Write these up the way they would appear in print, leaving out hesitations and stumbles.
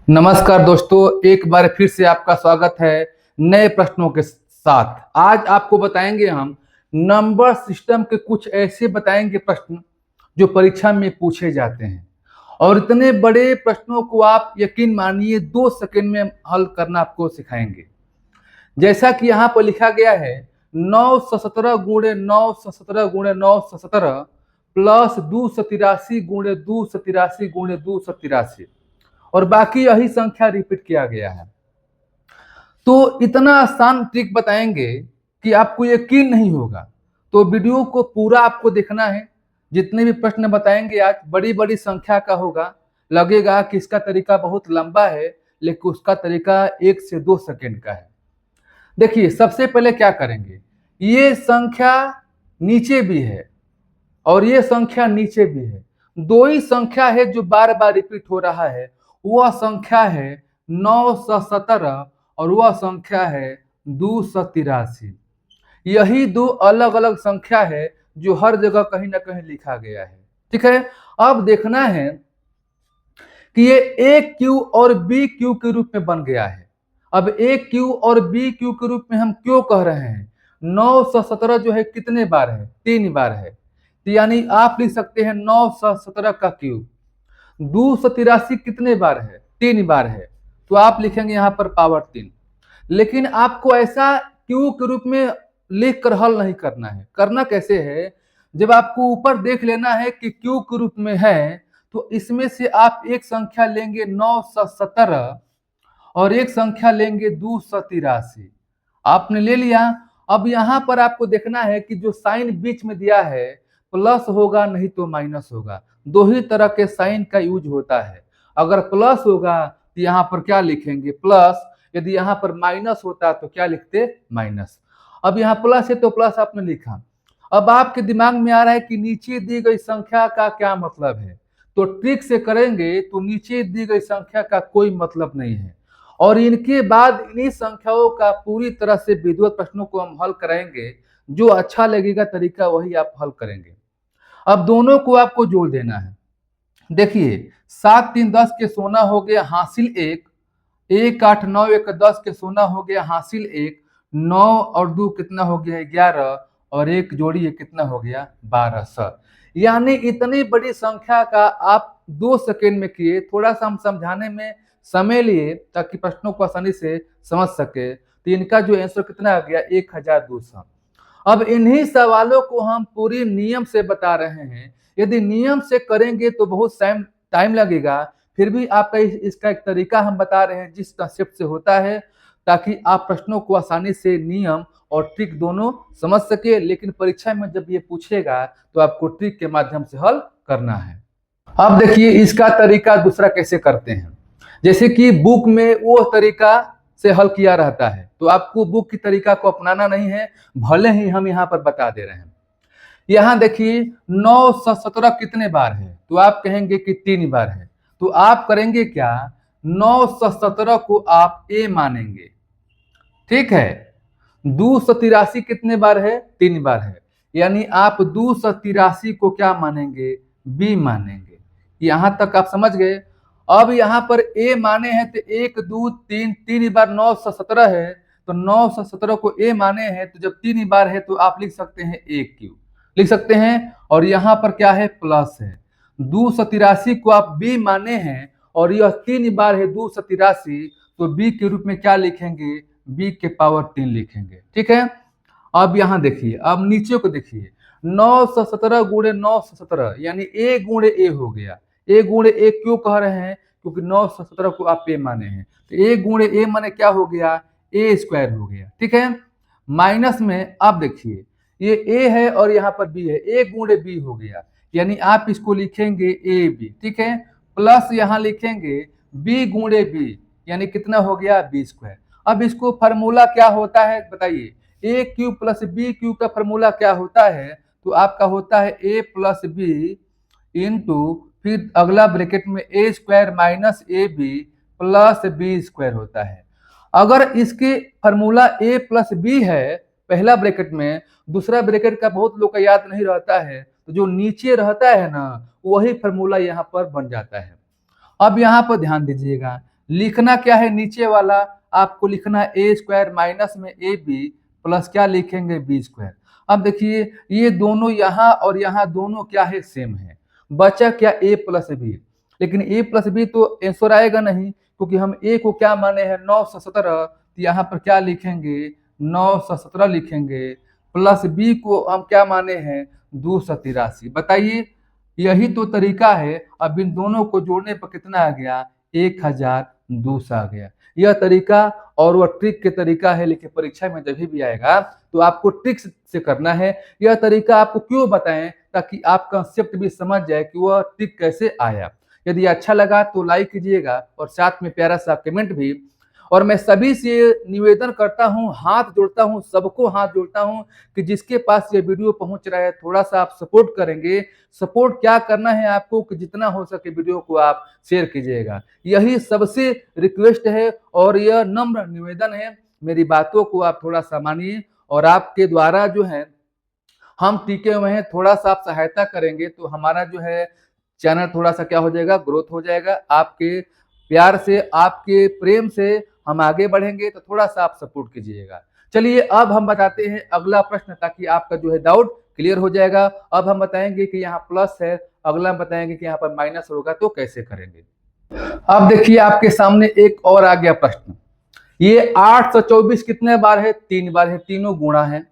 नमस्कार दोस्तों, एक बार फिर से आपका स्वागत है नए प्रश्नों के साथ। आज आपको बताएंगे हम नंबर सिस्टम के कुछ ऐसे बताएंगे प्रश्न जो परीक्षा में पूछे जाते हैं। और इतने बड़े प्रश्नों को आप यकीन मानिए 2 सेकंड में हल करना आपको सिखाएंगे। जैसा कि यहाँ पर लिखा गया है 917 × 9 × 9 × 9 × 17 प्लस 283 × 283 × 283 और बाकी यही संख्या रिपीट किया गया है। तो इतना आसान ट्रिक बताएंगे कि आपको यकीन नहीं होगा। तो वीडियो को पूरा आपको देखना है। जितने भी प्रश्न बताएंगे आज बड़ी बड़ी संख्या का होगा। लगेगा कि इसका तरीका बहुत लंबा है, लेकिन उसका तरीका 1 से 2 सेकंड का है। देखिए, सबसे पहले क्या करेंगे, ये संख्या नीचे भी है और ये संख्या नीचे भी है। दो ही संख्या है जो बार बार रिपीट हो रहा है। वह संख्या है 917 और वह संख्या है 283। यही दो अलग अलग संख्या है जो हर जगह कहीं ना कहीं लिखा गया है। ठीक है, अब देखना है कि ये ए क्यू और बी क्यू के रूप में बन गया है। अब ए क्यू और बी क्यू के रूप में हम क्यों कह रहे हैं? 917 जो है कितने बार है? 3 बार है। तो यानी आप लिख सकते हैं 917 का क्यूब। 283 कितने बार है? 3 बार है। तो आप लिखेंगे यहाँ पर पावर 3। लेकिन आपको ऐसा क्यू के रूप में लिख कर हल नहीं करना है। करना कैसे है? जब आपको ऊपर देख लेना है कि क्यू के रूप में है, तो इसमें से आप एक संख्या लेंगे 917 और एक संख्या लेंगे 283। आपने ले लिया। अब यहाँ पर आपको देखना है कि जो साइन बीच में दिया है प्लस होगा नहीं तो माइनस होगा। दो ही तरह के साइन का यूज होता है। अगर प्लस होगा तो यहाँ पर क्या लिखेंगे? प्लस। यदि यहाँ पर माइनस होता तो क्या लिखते? माइनस। अब यहाँ प्लस है तो प्लस आपने लिखा। अब आपके दिमाग में आ रहा है कि नीचे दी गई संख्या का क्या मतलब है। तो ट्रिक से करेंगे तो नीचे दी गई संख्या का कोई मतलब नहीं है। और इनके बाद इन्हीं संख्याओं का पूरी तरह से विधिवत प्रश्नों को हम हल कराएंगे। जो अच्छा लगेगा तरीका वही आप हल करेंगे। अब दोनों को आपको जोड़ देना है। देखिए, 7 3 10 के सोना हो गया हासिल 1, 1 8 9 1 10 के सोना हो गया हासिल 1, 9 और 2 कितना हो गया? 11 और एक जोड़िए कितना हो गया? 1200। यानी इतनी बड़ी संख्या का आप 2 सेकंड में किए। थोड़ा सा हम समझाने में समय लिए ताकि प्रश्नों को आसानी से समझ सके। तो इनका जो आंसर कितना आ गया? 1200। अब इन्हीं सवालों को हम पूरी नियम से बता रहे हैं। यदि नियम से करेंगे तो बहुत टाइम लगेगा। फिर भी आपका इसका एक तरीका हम बता रहे हैं जिस कंसेप्ट से होता है, ताकि आप प्रश्नों को आसानी से नियम और ट्रिक दोनों समझ सके। लेकिन परीक्षा में जब ये पूछेगा तो आपको ट्रिक के माध्यम से हल करना है। अब देखिए, इसका तरीका दूसरा कैसे करते हैं। जैसे कि बुक में वो तरीका से हल किया रहता है, तो आपको बुक की तरीका को अपनाना नहीं है, भले ही हम यहाँ पर बता दे रहे हैं। यहाँ देखिए 917 कितने बार है? तो आप कहेंगे कि 3 बार है। तो आप करेंगे क्या? 917 को आप ए मानेंगे। ठीक है। 283 कितने बार है? 3 बार है। यानी आप 283 को क्या मानेंगे? बी मानेंगे। यहां तक आप समझ गए। अब यहाँ पर ए माने हैं तो 1 2 3, 3 बार 917 है। तो 917 को ए माने हैं, तो जब 3 बार है तो आप लिख सकते हैं ए क्यू लिख सकते हैं। और यहाँ पर क्या है? प्लस है। 283 को आप बी माने हैं और यह 3 बार है 283, तो बी के रूप में क्या लिखेंगे? बी के पावर 3 लिखेंगे। ठीक है। अब यहाँ देखिए, अब नीचे को देखिए, 917 गुणे 917 यानी ए गुणे ए हो गया। ए गुणे ए क्यों कह रहे हैं? क्योंकि 917 को आप ए माने हैं, तो ए गुणे ए माने क्या हो गया? ए स्क्वायर हो गया। ठीक है। माइनस में आप देखिए, ये ए है और यहाँ पर बी है, ए गुणे बी हो गया। यानी आप इसको लिखेंगे ए बी। ठीक है। प्लस यहाँ लिखेंगे बी गुणे बी, यानी कितना हो गया? B square. अब इसको फार्मूला क्या होता है बताइए? A cube plus B cube का फार्मूला क्या होता है? तो आपका होता है ए प्लस बी इंटू फिर अगला ब्रैकेट में a square minus a b plus b square होता है। अगर इसके फार्मूला ए प्लस बी है पहला ब्रैकेट में, दूसरा ब्रैकेट का बहुत लोग का याद नहीं रहता है, तो जो नीचे रहता है ना, वही फार्मूला यहाँ पर बन जाता है। अब यहाँ पर ध्यान दीजिएगा, लिखना क्या है, नीचे वाला आपको लिखना है ए स्क्वायर माइनस में ए बी प्लस क्या लिखेंगे बी स्क्वायर। अब देखिए ये दोनों यहाँ और यहाँ दोनों क्या है, सेम है, बचा क्या ए प्लस बी। लेकिन ए प्लस बी तो आंसर आएगा नहीं, क्योंकि हम ए को क्या माने हैं 917, तो यहाँ पर क्या लिखेंगे 917 लिखेंगे, प्लस बी को हम क्या माने हैं 283। बताइए यही तो तरीका है। अब इन दोनों को जोड़ने पर कितना आ गया 1002 आ गया। यह तरीका और वह ट्रिक के तरीका है, लेकिन परीक्षा में जब भी आएगा तो आपको ट्रिक से करना है। यह तरीका आपको क्यों बताएं, ताकि आप कंसेप्ट भी समझ जाए कि वह ट्रिक कैसे आया। यदि अच्छा लगा तो लाइक कीजिएगा और साथ में प्यारा सा कमेंट भी। और मैं सभी से निवेदन करता हूं, हाथ जोड़ता हूं, सबको हाथ जोड़ता हूं कि जिसके पास ये वीडियो पहुंच रहा है थोड़ा सा आप सपोर्ट करेंगे। सपोर्ट क्या करना है आपको कि जितना हो सके वीडियो को आप शेयर कीजिएगा, यही सबसे रिक्वेस्ट है और यह नम्र निवेदन है। मेरी बातों को आप थोड़ा सा मानिए और आपके द्वारा जो है हम टिके हुए हैं, थोड़ा सा आप सहायता करेंगे तो हमारा जो है चैनल थोड़ा सा क्या हो जाएगा, ग्रोथ हो जाएगा। आपके प्यार से, आपके प्रेम से हम आगे बढ़ेंगे, तो थोड़ा सा आप सपोर्ट कीजिएगा। चलिए अब हम बताते हैं अगला प्रश्न, ताकि आपका जो है डाउट क्लियर हो जाएगा। अब हम बताएंगे कि यहाँ प्लस है, अगला हम बताएंगे कि यहाँ पर माइनस होगा, तो कैसे करेंगे। अब देखिए आपके सामने एक और आ गया प्रश्न। ये 824 कितने बार है, 3 बार है, तीनों गुणा है।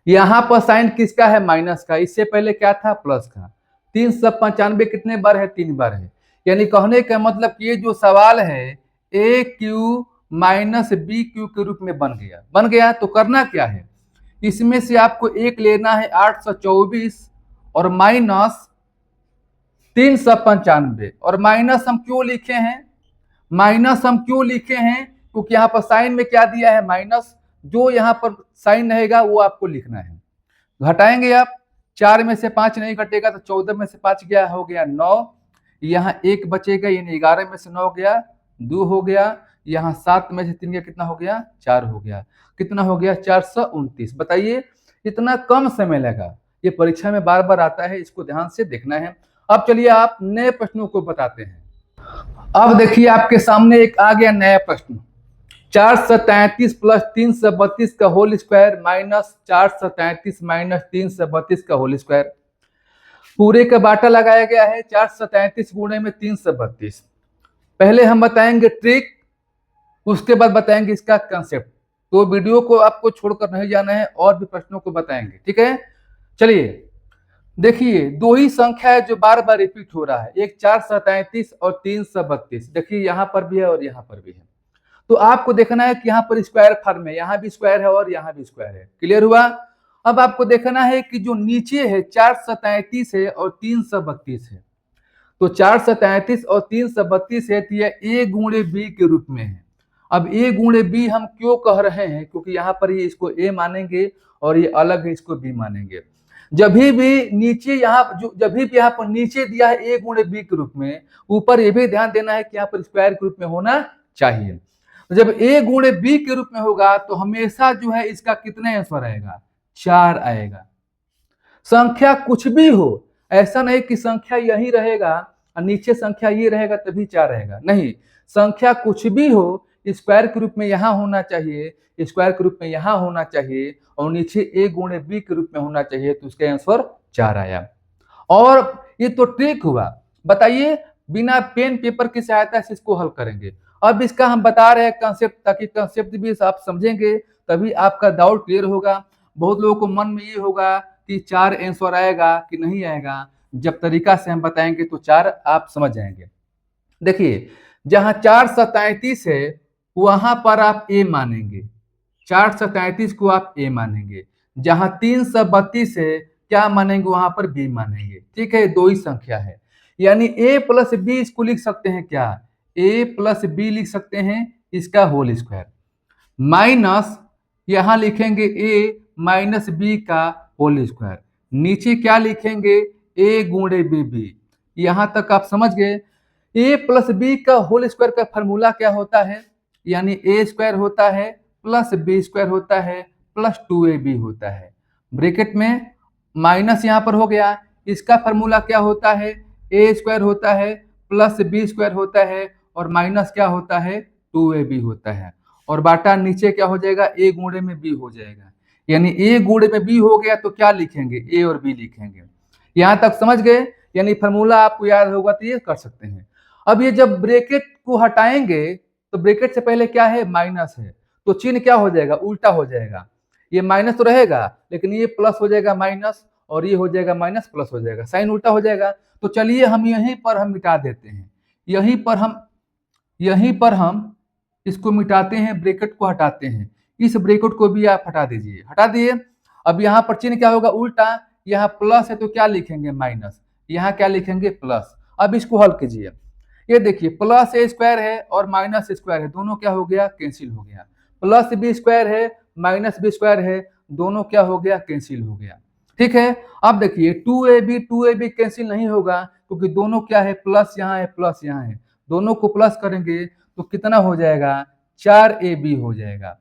यहाँ पर साइन किसका है, माइनस का, इससे पहले क्या था प्लस का। 395 कितने बार है, 3 बार है। यानी कहने का मतलब ये जो सवाल है ए क्यू माइनस बी क्यू के रूप में बन गया। तो करना क्या है, इसमें से आपको एक लेना है 824 और माइनस 395। और माइनस हम क्यों लिखे हैं, क्योंकि यहाँ पर साइन में क्या दिया है माइनस, जो यहाँ पर साइन रहेगा वो आपको लिखना है। घटाएंगे आप, 4 में से 5 नहीं घटेगा तो 14 में से 5 गया हो गया 9, यहाँ 1 बचेगा, यानी 11 में से 9 गया 2 हो गया, यहाँ 7 में से 3 गया कितना हो गया 4 हो गया, कितना हो गया 429। बताइए इतना कम समय लगा, ये परीक्षा में बार बार आता है, इसको ध्यान से देखना है। अब चलिए आप नए प्रश्नों को बताते हैं। अब देखिए आपके सामने एक आ गया नया प्रश्न, 433 प्लस 332 का होल स्क्वायर माइनस 433 माइनस 332 का होल स्क्वायर। पूरे का बाटा लगाया गया है 433 गुणे में 332। पहले हम बताएंगे ट्रिक, उसके बाद बताएंगे इसका कंसेप्ट। तो वीडियो को आपको छोड़कर नहीं जाना है, और भी प्रश्नों को बताएंगे, ठीक है। चलिए देखिए दो ही संख्या है जो बार बार रिपीट हो रहा है, एक 433 और 332। देखिए यहाँ पर भी है और यहाँ पर भी है, तो आपको देखना है कि यहाँ पर स्क्वायर फॉर्म है, यहाँ भी स्क्वायर है और यहाँ भी स्क्वायर है। क्लियर हुआ। अब आपको देखना है कि जो नीचे है 437 है और 332 है, तो 437 और 332 है, तो यह ए गुणे बी के रूप में है। अब ए गुणे बी हम क्यों कह रहे हैं, क्योंकि यहाँ पर ये इसको ए मानेंगे और ये अलग है, इसको बी मानेंगे। जब भी नीचे जब भी यहाँ पर नीचे दिया है ए गुणे बी के रूप में, ऊपर ये भी ध्यान देना है कि यहाँ पर स्क्वायर के रूप में होना चाहिए। जब ए गुणे बी के रूप में होगा तो हमेशा जो है इसका कितने आंसर आएगा, 4 आएगा। संख्या कुछ भी हो, ऐसा नहीं कि संख्या यही रहेगा और नीचे संख्या ये रहेगा तभी 4 रहेगा, नहीं। संख्या कुछ भी हो, स्क्वायर के रूप में यहाँ होना चाहिए, स्क्वायर के रूप में यहाँ होना चाहिए, और नीचे ए गुणे बी के रूप में होना चाहिए, तो उसका आंसर 4 आया। और ये तो ट्रिक हुआ। बताइए बिना पेन पेपर की सहायता से इसको हल करेंगे। अब इसका हम बता रहे हैं कंसेप्ट, ताकि कंसेप्ट भी आप समझेंगे तभी आपका डाउट क्लियर होगा। बहुत लोगों को मन में ये होगा कि 4 आंसर आएगा कि नहीं आएगा, जब तरीका से हम बताएंगे तो 4 आप समझ जाएंगे। देखिए जहां 437 है वहां पर आप ए मानेंगे, 437 को आप ए मानेंगे। जहां 332 है क्या मानेंगे, वहां पर बी मानेंगे। ठीक है, दो ही संख्या है, यानी ए प्लस बी इसको लिख सकते हैं क्या, ए प्लस बी लिख सकते हैं, इसका होल स्क्वायर, माइनस यहां लिखेंगे ए माइनस बी का होल स्क्वायर, नीचे क्या लिखेंगे ए गुणे बी। यहां तक आप समझ गए। ए प्लस बी का होल स्क्वायर का फॉर्मूला क्या होता है, यानी ए स्क्वायर होता है प्लस बी स्क्वायर होता है प्लस 2ab होता है। ब्रैकेट में माइनस यहाँ पर हो गया, इसका फॉर्मूला क्या होता है, ए स्क्वायर होता है प्लस बी स्क्वायर होता है और माइनस क्या होता है 2ab होता है, और बाटा नीचे क्या हो जाएगा a गुणे में b हो जाएगा, यानी a गुणे में b हो गया तो क्या लिखेंगे a और b लिखेंगे। यहाँ तक समझ गए, यानी फॉर्मूला आपको याद होगा तो ये कर सकते हैं। अब ये जब ब्रैकेट को हटाएंगे तो ब्रैकेट से पहले क्या है माइनस है, तो चिन्ह क्या हो जाएगा उल्टा हो जाएगा, ये माइनस तो रहेगा लेकिन ये प्लस हो जाएगा माइनस, और ये हो जाएगा माइनस प्लस हो जाएगा, साइन उल्टा हो जाएगा। तो चलिए हम यहीं पर हम मिटा देते हैं, यहीं पर हम इसको मिटाते हैं, ब्रैकेट को हटाते हैं, इस ब्रैकेट को भी आप हटा दीजिए, हटा दिए। अब यहाँ पर चिन्ह क्या होगा उल्टा, यहाँ प्लस है तो क्या लिखेंगे माइनस, यहाँ क्या लिखेंगे प्लस। अब इसको हल कीजिए, ये देखिए प्लस ए स्क्वायर है और माइनस स्क्वायर है, दोनों क्या हो गया कैंसिल हो गया, प्लस बी स्क्वायर है माइनस बी स्क्वायर है, दोनों क्या हो गया कैंसिल हो गया। ठीक है, अब देखिए 2ab कैंसिल नहीं होगा क्योंकि दोनों क्या है प्लस यहाँ है प्लस यहाँ है, दोनों को प्लस करेंगे तो कितना हो जाएगा 4ab हो जाएगा,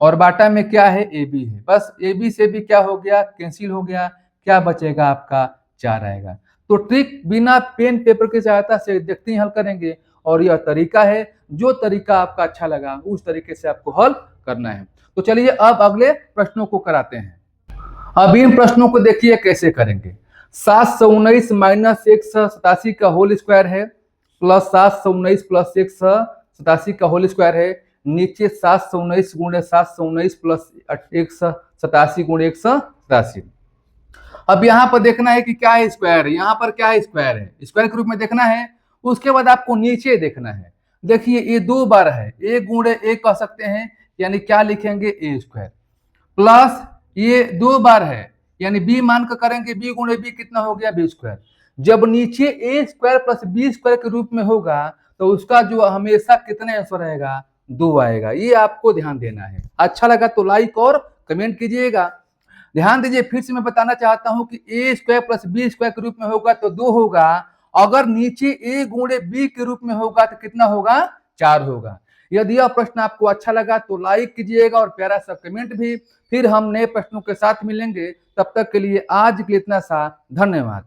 और बाटा में क्या है ab है, बस ab से भी क्या हो गया कैंसिल हो गया, क्या बचेगा आपका 4 आएगा। तो ट्रिक बिना पेन पेपर की सहायता से देखते ही हल करेंगे, और यह तरीका है, जो तरीका आपका अच्छा लगा उस तरीके से आपको हल करना है। तो चलिए अब अगले प्रश्नों को कराते हैं। अब इन प्रश्नों को देखिए कैसे करेंगे। 719 माइनस 187 का होल स्क्वायर है, प्लस 719 प्लस 187 का होल स्क्वायर है, नीचे 719 गुणे 719 प्लस 187 गुणे 187। अब यहाँ पर देखना है कि क्या है स्क्वायर है, यहाँ पर क्या है स्क्वायर है, स्क्वायर के रूप में देखना है। उसके बाद आपको नीचे देखना है, देखिए ये 2 बार है, a गुणे a कह सकते हैं, यानी क्या लिखेंगे a स्क्वायर, प्लस ये 2 बार है यानी b मान कर करेंगे, b गुणे b कितना हो गया b स्क्वायर। जब नीचे a square plus b square के रूप में होगा तो उसका जो हमेशा कितने आंसर रहेगा 2 आएगा, ये आपको ध्यान देना है। अच्छा लगा तो लाइक और कमेंट कीजिएगा। ध्यान दीजिए, फिर से मैं बताना चाहता हूं कि a square plus b square के रूप में होगा तो 2 होगा, अगर नीचे a गुणे b के रूप में होगा तो कितना होगा 4 होगा। यदि यह प्रश्न आपको अच्छा लगा तो लाइक कीजिएगा और प्यारा सा कमेंट भी। फिर हम नए प्रश्नों के साथ मिलेंगे, तब तक के लिए आज के लिए इतना सा, धन्यवाद।